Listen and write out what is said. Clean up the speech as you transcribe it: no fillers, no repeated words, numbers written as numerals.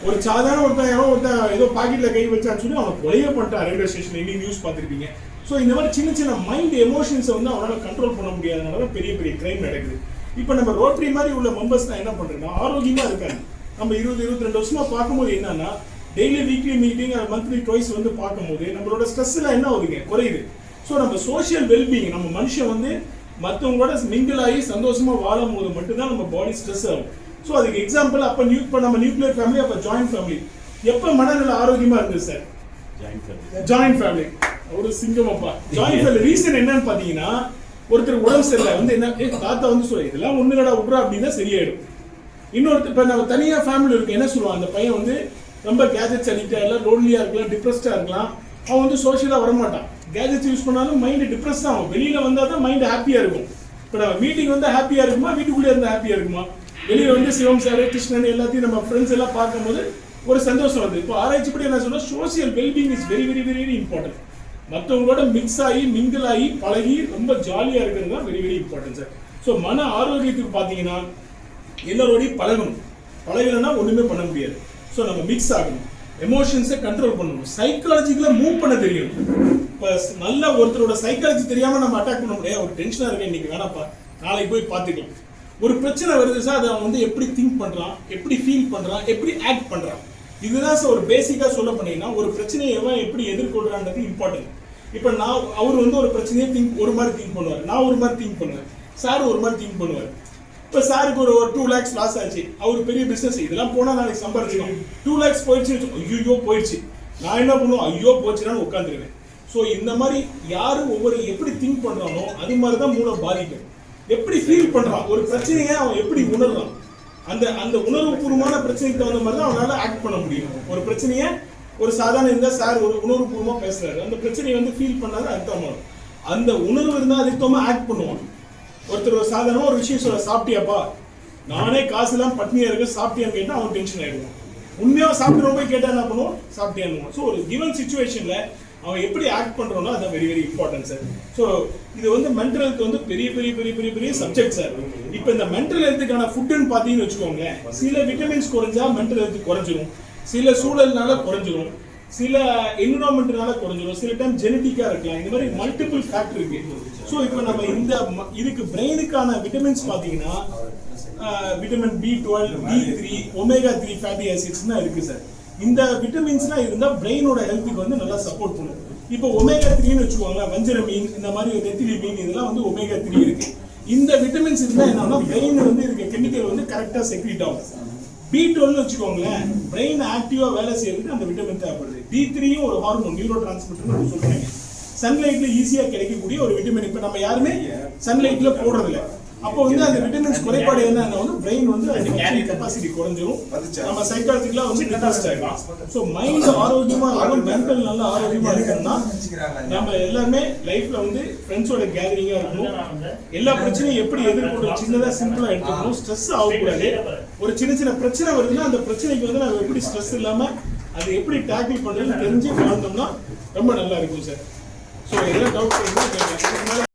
ஒரு சாதாரண ஒருத்தன் ஏதோ பாக்கெட்ல கை வச்சான்னு சொல்லி அவனை கொலையே பண்ணிட்டான் ரயில்வே ஸ்டேஷன்ல. இன்னைக்கு நியூஸ் பார்த்துருப்பீங்க. ஸோ இந்த மாதிரி சின்ன சின்ன மைண்ட் எமோஷன்ஸை வந்து அவனால் கண்ட்ரோல் பண்ண முடியாதனால பெரிய பெரிய கிரைம் நடக்குது. இப்போ நம்ம ரோட்டரி மாதிரி உள்ள மெம்பர்ஸ் தான் என்ன பண்ணுறோம்னா ஆரோக்கியமாக இருக்காங்க. நம்ம 20-22 வருஷமா பார்க்கும்போது என்னன்னா daily weekly meeting monthly twice வந்து பார்க்கும்போது நம்மளோட ஸ்ட்ரெஸ்லாம் என்ன ஆகுதுங்க, குறையுது. ஸோ நம்ம சோஷியல் வெல்பீயிங், நம்ம மனுஷன் வந்து மற்றவங்களோட மிங்கிள் ஆகி சந்தோஷமா வாழும் போது மட்டும்தான் நம்ம பாடி ஸ்ட்ரெஸ் ஆகும். ஸோ அதுக்கு எக்ஸாம்பிள் அப்போ நம்ம நியூக்ளியர் ஃபேமிலி, அப்போ ஜாயிண்ட் ஃபேமிலி. எப்போ மனநல ஆரோக்கியமா இருந்தது சார்? Joint family. ஒரு சிங்கம் அப்பா. ஜாயிண்ட் ஃபேமிலி ரீசன் என்னன்னு பார்த்தீங்கன்னா ஒருத்தர் உடம்பு சரியில்லை வந்து என்ன தாத்தா வந்து சொல்லி இதெல்லாம் ஒண்ணுகடா விட்றா அப்படின்னா சரியாயிடும். இன்னொருத்தர் இப்போ நம்ம தனியாக ஃபேமிலி இருக்கு என்ன சொல்லுவான், அந்த பையன் வந்து ரொம்ப கேஜெட்ஸ் அடிக்டா இல்லை, லோன்லியா இருக்கலாம், டிப்ரெஸ்டா இருக்கலாம், அவன் வந்து சோஷியலா வரமாட்டான். கேஜெட்ஸ் யூஸ் பண்ணாலும் மைண்ட் டிப்ரெஸ் தான் ஆகும். வெளியில வந்தால் தான் மைண்ட் ஹாப்பியா இருக்கும். இப்போ நம்ம மீட்டிங் வந்து ஹாப்பியா இருக்குமா, வீட்டுக்குள்ளே இருந்தால் ஹாப்பியா இருக்குமா? வெளியே வந்து சிவம் சார், கிருஷ்ணன் எல்லாத்தையும் நம்ம ஃப்ரெண்ட்ஸ் எல்லாம் பார்க்கும்போது ஒரு சந்தோஷம் வருது. இப்போ ஆராய்ச்சிப்படி என்ன சொல்றோம், social wellbeing is very very very very important. மற்றவங்களோட மிக்ஸ் ஆகி மிங்கிள் ஆகி பழகி ரொம்ப ஜாலியா இருக்கிறது தான் very very important sir. So மன ஆரோக்கியத்துக்கு பார்த்தீங்கன்னா எல்லாரோடையும் பழகணும். பழகலைன்னா ஒண்ணுமே பண்ண முடியாது. ஸோ நம்ம மிக்ஸ் ஆகணும், எமோஷன்ஸை கண்ட்ரோல் பண்ணணும், சைக்காலஜிக்கல மூவ் பண்ண தெரியும். இப்போ நல்ல ஒருத்தரோட சைக்காலஜி தெரியாம நம்ம அட்டாக் பண்ண முடியாது. ஒரு டென்ஷனா இருக்கேன் இன்னைக்கு வேணாப்பா, நாளைக்கு போய் பார்த்துக்கலாம். ஒரு பிரச்சனை வருது சார், அதை அவன் வந்து எப்படி திங்க் பண்றான், எப்படி ஃபீல் பண்றான், எப்படி ஆக்ட் பண்றான், இதுதான் சார் ஒரு பேசிக்கா சொல்ல பண்ணீங்கன்னா ஒரு பிரச்சனையை எவன் எப்படி எதிர்கொள்றான்றது இம்பார்ட்டன்ட். இப்போ அவர் வந்து ஒரு பிரச்சனையை ஒரு மாதிரி திங்க் பண்ணுவார், நான் ஒரு மாதிரி திங்க் பண்ணுவேன், சார் ஒரு மாதிரி திங்க் பண்ணுவார். இப்போ சாருக்கு ஒரு 2 lakhs லாஸ் ஆச்சு, அவர் பெரிய பிசினஸ், இதெல்லாம் போனா நாளைக்கு சம்பாதிச்சிடும். 2 lakhs போயிடுச்சு, ஐயோ போயிடுச்சு, நான் என்ன பண்ணுவோம், ஐயோ போச்சுன்னு உட்காந்துருவேன். ஸோ இந்த மாதிரி யாரு ஒவ்வொரு எப்படி திங்க் பண்றானோ அது மாதிரி தான் மூளை பாதிக்கும். எப்படி ஃபீல் பண்றான், ஒரு பிரச்சனையை அவன் எப்படி உணர்றான், அந்த உணர்வுபூர்வமான பிரச்சனைக்கு தகுந்த மாதிரி தான் அவனால ஆக்ட் பண்ண முடியும். ஒரு பிரச்சனையை ஒரு சாதாரண இருந்தா சார் ஒரு உணர்வுபூர்வமா பேசுறாரு, அந்த பிரச்சனையை வந்து ஃபீல் பண்ணாரு அர்த்தமா, அந்த உணர்வு இருந்தா அதுக்கு ஆக்ட் பண்ணுவான். ஒருத்தர் ஒரு சாதாரணமா ஒரு விஷயம் சொல்ல, சாப்பிட்டியாப்பா, நானே காசு எல்லாம் பட்னியா இருக்க, சாப்பிட்டியான்னு கேட்டா அவன் டென்ஷன் ஆயிடுவான். உண்மையா சாப்பிட்டு போய் கேட்டா என்ன பண்ணுவோம், சாப்பிட்டியான்னு. ஸோ ஒரு கிவன் சிச்சுவேஷன்ல அவன் எப்படி ஆக்ட் பண்றானோ அது very very important sir. So இது வந்து மென்டல் ஹெல்த் வந்து பெரிய பெரிய பெரிய பெரிய பெரிய சப்ஜெக்ட் சார். இப்போ இந்த மென்டல் ஹெல்த்துக்கான ஃபுட்னு பார்த்தீங்கன்னு வச்சுக்கோங்க, சில விட்டமின்ஸ் குறைஞ்சா மென்டல் ஹெல்த் குறைஞ்சிரும், சில சூழல்னால குறைஞ்சிரும், சில என்விரான்மெண்ட்னால குறைஞ்சிரும், சில டைம் ஜெனட்டிக்கா இருக்கலாம். இந்த மாதிரி மல்டிபிள் ஃபேக்டர் இருக்கு. ஸோ இப்போ நம்ம இந்த இதுக்கு பிரெயினுக்கான விட்டமின்ஸ் பார்த்தீங்கன்னா vitamin B12, B3, omega-3 fatty acids தான் இருக்கு சார். இந்த விட்டமின்ஸ்லாம் இருந்தா பிரெயினோட ஹெல்த்துக்கு வந்து நல்லா சப்போர்ட் பண்ணும். இப்போ omega-3ன்னு வச்சுக்கோங்க, வஞ்சர மீன், இந்த மாதிரி நெத்திலி மீன், இதெல்லாம் வந்து omega-3 இருக்கு. இந்த விட்டமின்ஸ் இருந்தா என்னன்னா பிரெயின் வந்து இருக்க கெமிக்கல் வந்து கரெக்டா செக்ரீட் ஆகும். B12 வச்சுக்கோங்களேன், பிரெயின் ஆக்டிவா வேலை செய்யறதுக்கு அந்த விட்டமின் தேவைப்படுது. D3யும் ஒரு ஹார்மோன், நியூரோ டிரான்ஸ்மிட்டர்னு சொல்றாங்க. சன்லைட்ல ஈஸியா கிடைக்கக்கூடிய ஒரு விட்டமின். இப்ப நம்ம யாருமே சன்லைட்ல போடுறது இல்லை. அப்போ வந்து அந்த விட்டமின்ஸ் குறைபாடு என்னன்னா வந்து பிரெயின் வந்து அந்த கேரி கெப்பாசிட்டி குறைஞ்சிரும், நம்ம சைக்காலஜிக்கலா வந்து டிப்ரெஸ்ட் ஆயிடும். ஸோ மைண்ட் ஆரோக்கியமா இருக்கணும், மென்டல் நல்ல ஆரோக்கியமா இருக்கணும்னா நம்ம எல்லாருமே லைஃப்ல வந்து ஃப்ரெண்ட்ஸோட கேதரிங்கா இருக்கணும். எல்லா பிரச்சனையும் எப்படி எதிர்கொள்ளும், சின்னதா சிம்பிளா எடுத்துக்கணும், ஸ்ட்ரெஸ் ஆகக்கூடாது. ஒரு சின்ன சின்ன பிரச்சனை வருதுன்னா அந்த பிரச்சனைக்கு வந்து நம்ம எப்படி ஸ்ட்ரெஸ் இல்லாம அதை எப்படி டேக்கிள் பண்றதுன்னு தெரிஞ்சு வாழ்ந்தோம்னா ரொம்ப நல்லா இருக்கும் சார். ஸோ எல்லாம் டவுட்